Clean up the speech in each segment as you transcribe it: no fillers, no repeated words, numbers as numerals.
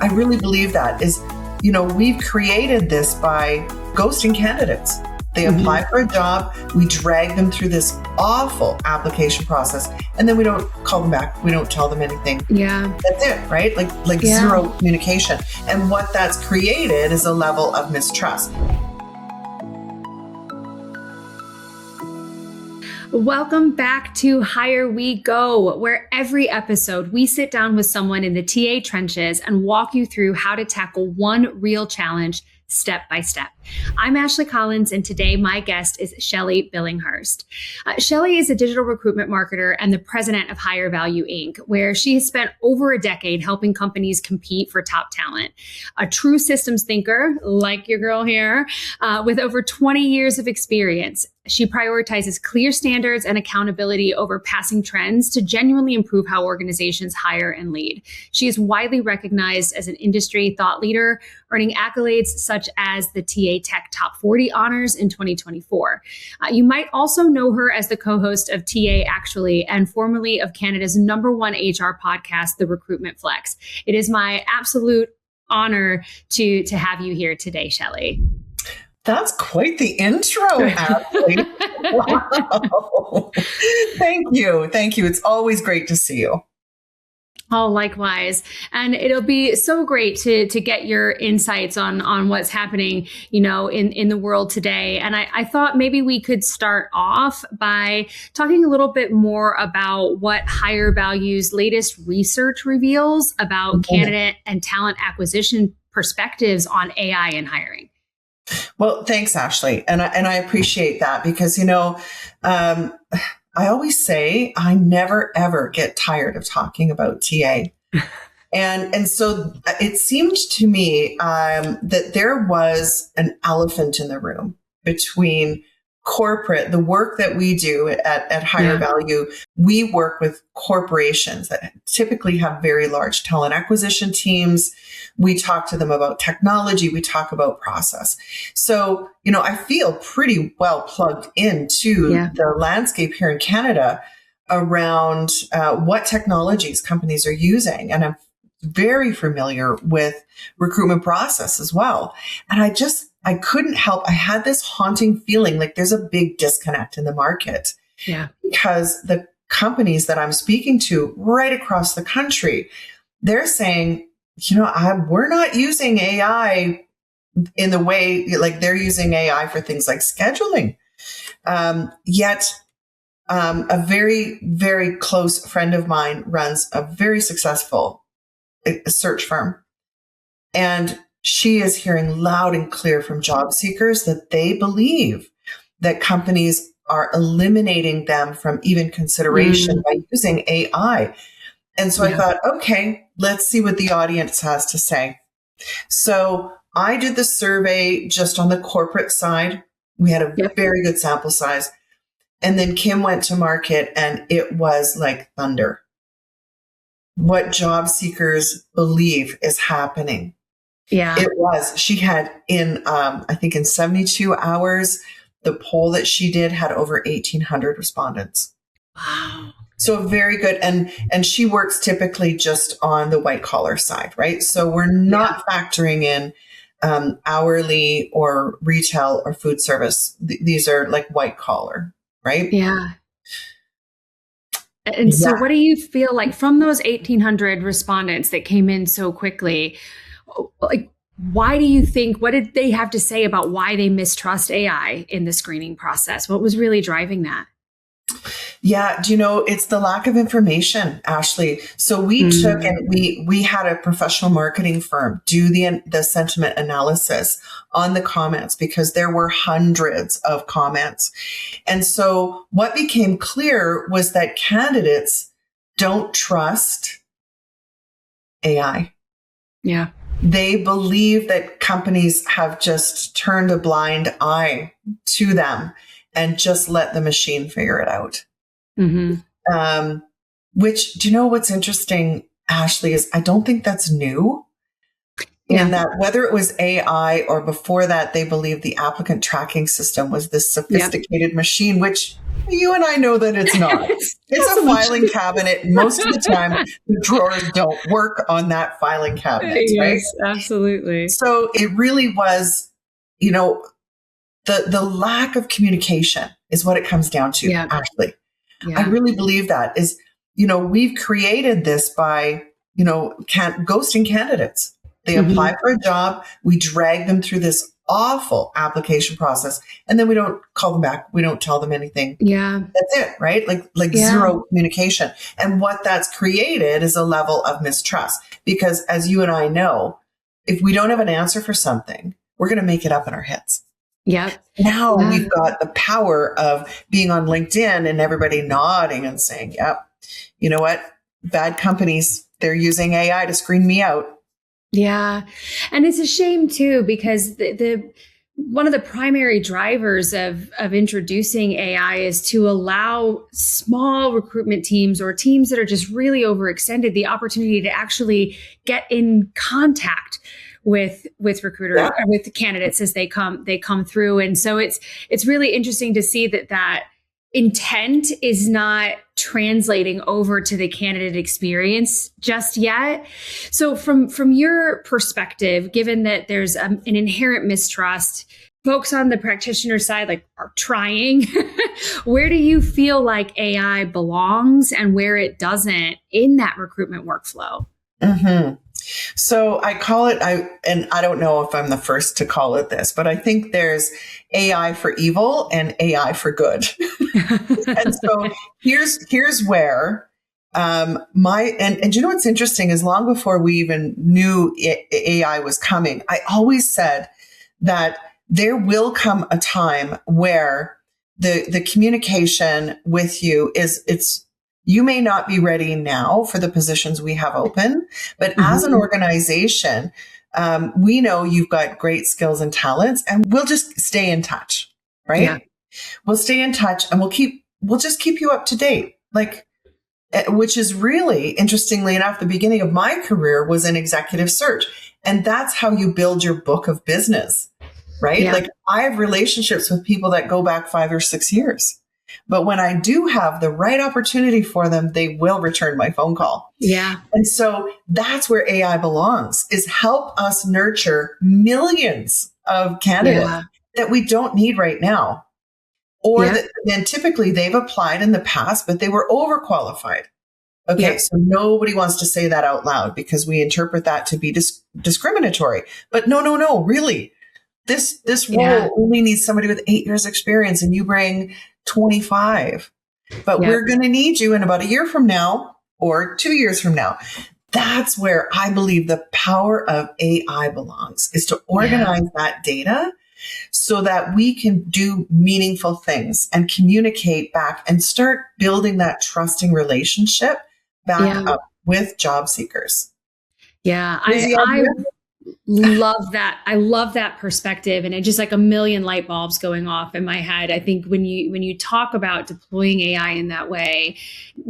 I really believe that is, we've created this by ghosting candidates. They apply for a job, we drag them through this awful application process, and then we don't call them back. We don't tell them anything. Yeah. That's it, right? Like zero communication. And what that's created is a level of mistrust. Welcome back to Hire We Go, where every episode we sit down with someone in the TA trenches and walk you through how to tackle one real challenge step by step. I'm Ashlie Collins, and today my guest is Shelley Billinghurst. Shelley is a digital recruitment marketer and the president of Higher Value Inc., where she has spent over a decade helping companies compete for top talent. A true systems thinker, like your girl here, with over 20 years of experience. She prioritizes clear standards and accountability over passing trends to genuinely improve how organizations hire and lead. She is widely recognized as an industry thought leader, earning accolades such as the TA Tech Top 40 honors in 2024. You might also know her as the co-host of TA Actually and formerly of Canada's #1 HR podcast, The Recruitment Flex. It is my absolute honor to have you here today, Shelley. That's quite the intro, Ashlie. Wow. Thank you. Thank you. It's always great to see you. Oh, likewise. And it'll be so great to get your insights on what's happening, in the world today. And I thought maybe we could start off by talking a little bit more about what Higher Value's latest research reveals about candidate and talent acquisition perspectives on AI and hiring. Well, thanks, Ashlie. And I appreciate that because, I always say I never, ever get tired of talking about TA. And so it seemed to me that there was an elephant in the room between corporate, the work that we do at Higher Value. We work with corporations that typically have very large talent acquisition teams. We talk to them about technology. We talk about process. So, I feel pretty well plugged into the landscape here in Canada around what technologies companies are using. And I'm very familiar with recruitment process as well. And I couldn't help. I had this haunting feeling like there's a big disconnect in the market. Yeah. Because the companies that I'm speaking to right across the country, they're saying, we're not using AI in the way like they're using AI for things like scheduling. Yet a very, very close friend of mine runs a very successful search firm. And she is hearing loud and clear from job seekers that they believe that companies are eliminating them from even consideration by using AI. And so I thought, okay, let's see what the audience has to say. So I did the survey just on the corporate side. We had a very good sample size. And then Kim went to market and it was like thunder. What job seekers believe is happening. Yeah, it was. She had I think in 72 hours, the poll that she did had over 1,800 respondents. Wow. So very good. And she works typically just on the white collar side, right? So we're not factoring in hourly or retail or food service. These are like white collar, right? Yeah. And so what do you feel like from those 1,800 respondents that came in so quickly? Like, why do you think, what did they have to say about why they mistrust AI in the screening process? What was really driving that? Yeah, it's the lack of information, Ashlie. So we took and we had a professional marketing firm do the sentiment analysis on the comments because there were hundreds of comments. And so what became clear was that candidates don't trust AI. Yeah. They believe that companies have just turned a blind eye to them and just let the machine figure it out. Which, do you know what's interesting, Ashlie, is I don't think that's new. In that whether it was AI or before that, they believed the applicant tracking system was this sophisticated machine, which You and I know that it's not. It's a filing cabinet. Most of the time, the drawers don't work on that filing cabinet, right? Yes, absolutely. So it really was, you know, the lack of communication is what it comes down to, Yeah. Ashlie. Yeah. I really believe that is, we've created this by, ghosting candidates. They apply for a job. We drag them through this awful application process, and then we don't call them back. We don't tell them anything. Yeah. That's it, right? Like zero communication. And what that's created is a level of mistrust, because as you and I know, if we don't have an answer for something, we're going to make it up in our heads. Yep. Now we've got the power of being on LinkedIn and everybody nodding and saying, yep, you know what? Bad companies, they're using AI to screen me out. Yeah. And it's a shame too, because the one of the primary drivers of introducing AI is to allow small recruitment teams or teams that are just really overextended the opportunity to actually get in contact with recruiters or with the candidates as they come through. And so it's really interesting to see that intent is not translating over to the candidate experience just yet. So from your perspective, given that there's an inherent mistrust, folks on the practitioner side are trying, where do you feel like AI belongs and where it doesn't in that recruitment workflow? Mm-hmm. So I call it, and I don't know if I'm the first to call it this, but I think there's AI for evil and AI for good. And so here's where and you know what's interesting is long before we even knew AI was coming, I always said that there will come a time where the communication with you you may not be ready now for the positions we have open, but as an organization, we know you've got great skills and talents, and we'll just stay in touch, right? Yeah. We'll stay in touch, and we'll just keep you up to date. Which is really, interestingly enough, the beginning of my career was in executive search, and that's how you build your book of business, right? Yeah. I have relationships with people that go back 5 or 6 years. But when I do have the right opportunity for them, they will return my phone call. Yeah. And so that's where AI belongs, is help us nurture millions of candidates that we don't need right now. Or then typically they've applied in the past, but they were overqualified. Okay. So nobody wants to say that out loud because we interpret that to be discriminatory. But no, really. This role only needs somebody with 8 years experience, and you bring 25, but we're going to need you in about a year from now or 2 years from now. That's where I believe the power of AI belongs, is to organize that data so that we can do meaningful things and communicate back and start building that trusting relationship back up with job seekers. Yeah. I love that. I love that perspective. And it's just like a million light bulbs going off in my head. I think when you talk about deploying AI in that way,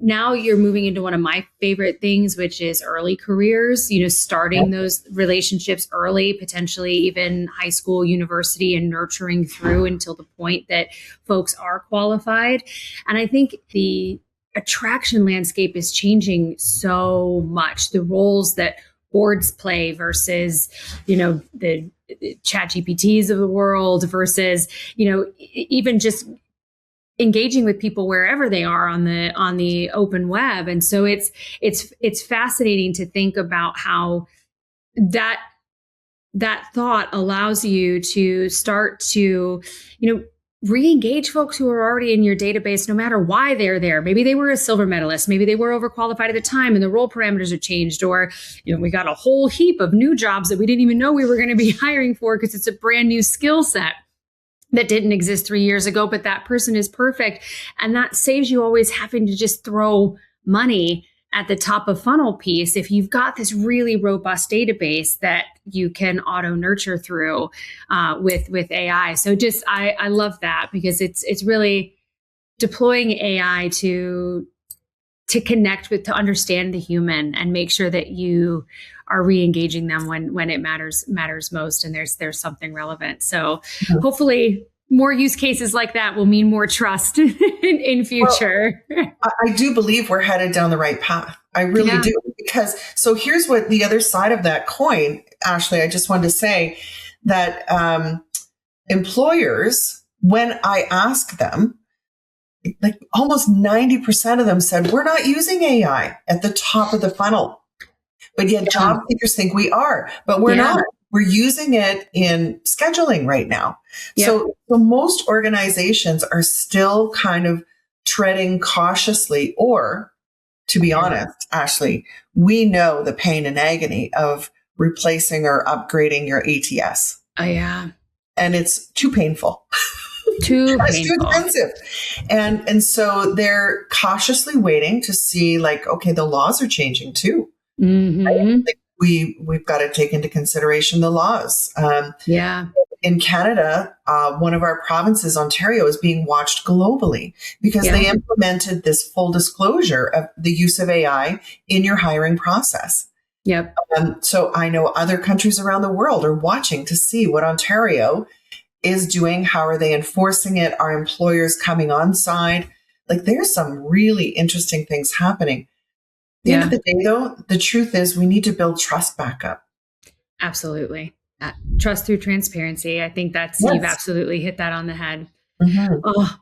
now you're moving into one of my favorite things, which is early careers, starting those relationships early, potentially even high school, university, and nurturing through until the point that folks are qualified. And I think the attraction landscape is changing so much. The roles that boards play versus, the chat GPTs of the world versus, even just engaging with people wherever they are on the open web. And so it's fascinating to think about how that thought allows you to start to, re-engage folks who are already in your database, no matter why they're there. Maybe they were a silver medalist. Maybe they were overqualified at the time and the role parameters are changed. Or, we got a whole heap of new jobs that we didn't even know we were going to be hiring for because it's a brand new skill set that didn't exist 3 years ago, but that person is perfect. And that saves you always having to just throw money at the top of funnel piece if you've got this really robust database that you can auto nurture through with AI. So just I love that, because it's really deploying AI to connect with, to understand the human and make sure that you are re-engaging them when it matters most and there's something relevant. So hopefully more use cases like that will mean more trust in future. Well, I do believe we're headed down the right path. I really do. Because so here's what the other side of that coin, Ashlie, I just wanted to say that employers, when I ask them, like almost 90% of them said, we're not using AI at the top of the funnel. But yet job seekers think we are, but we're not. We're using it in scheduling right now. So most organizations are still kind of treading cautiously, or to be honest, Ashlie, we know the pain and agony of replacing or upgrading your ATS. Oh, yeah. And it's too painful. It's too expensive. And so they're cautiously waiting to see, like, okay, the laws are changing too. Right? Like we've got to take into consideration the laws. In Canada, one of our provinces, Ontario, is being watched globally because they implemented this full disclosure of the use of AI in your hiring process. So I know other countries around the world are watching to see what Ontario is doing. How are they enforcing it? Are employers coming on side? Like, there's some really interesting things happening. At the end of the day, though, the truth is we need to build trust back up. Absolutely. Trust through transparency. I think you've absolutely hit that on the head.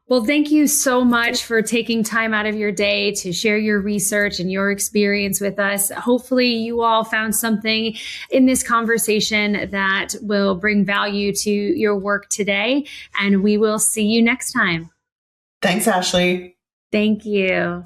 Well, thank you so much for taking time out of your day to share your research and your experience with us. Hopefully you all found something in this conversation that will bring value to your work today, and we will see you next time. Thanks, Ashlie. Thank you.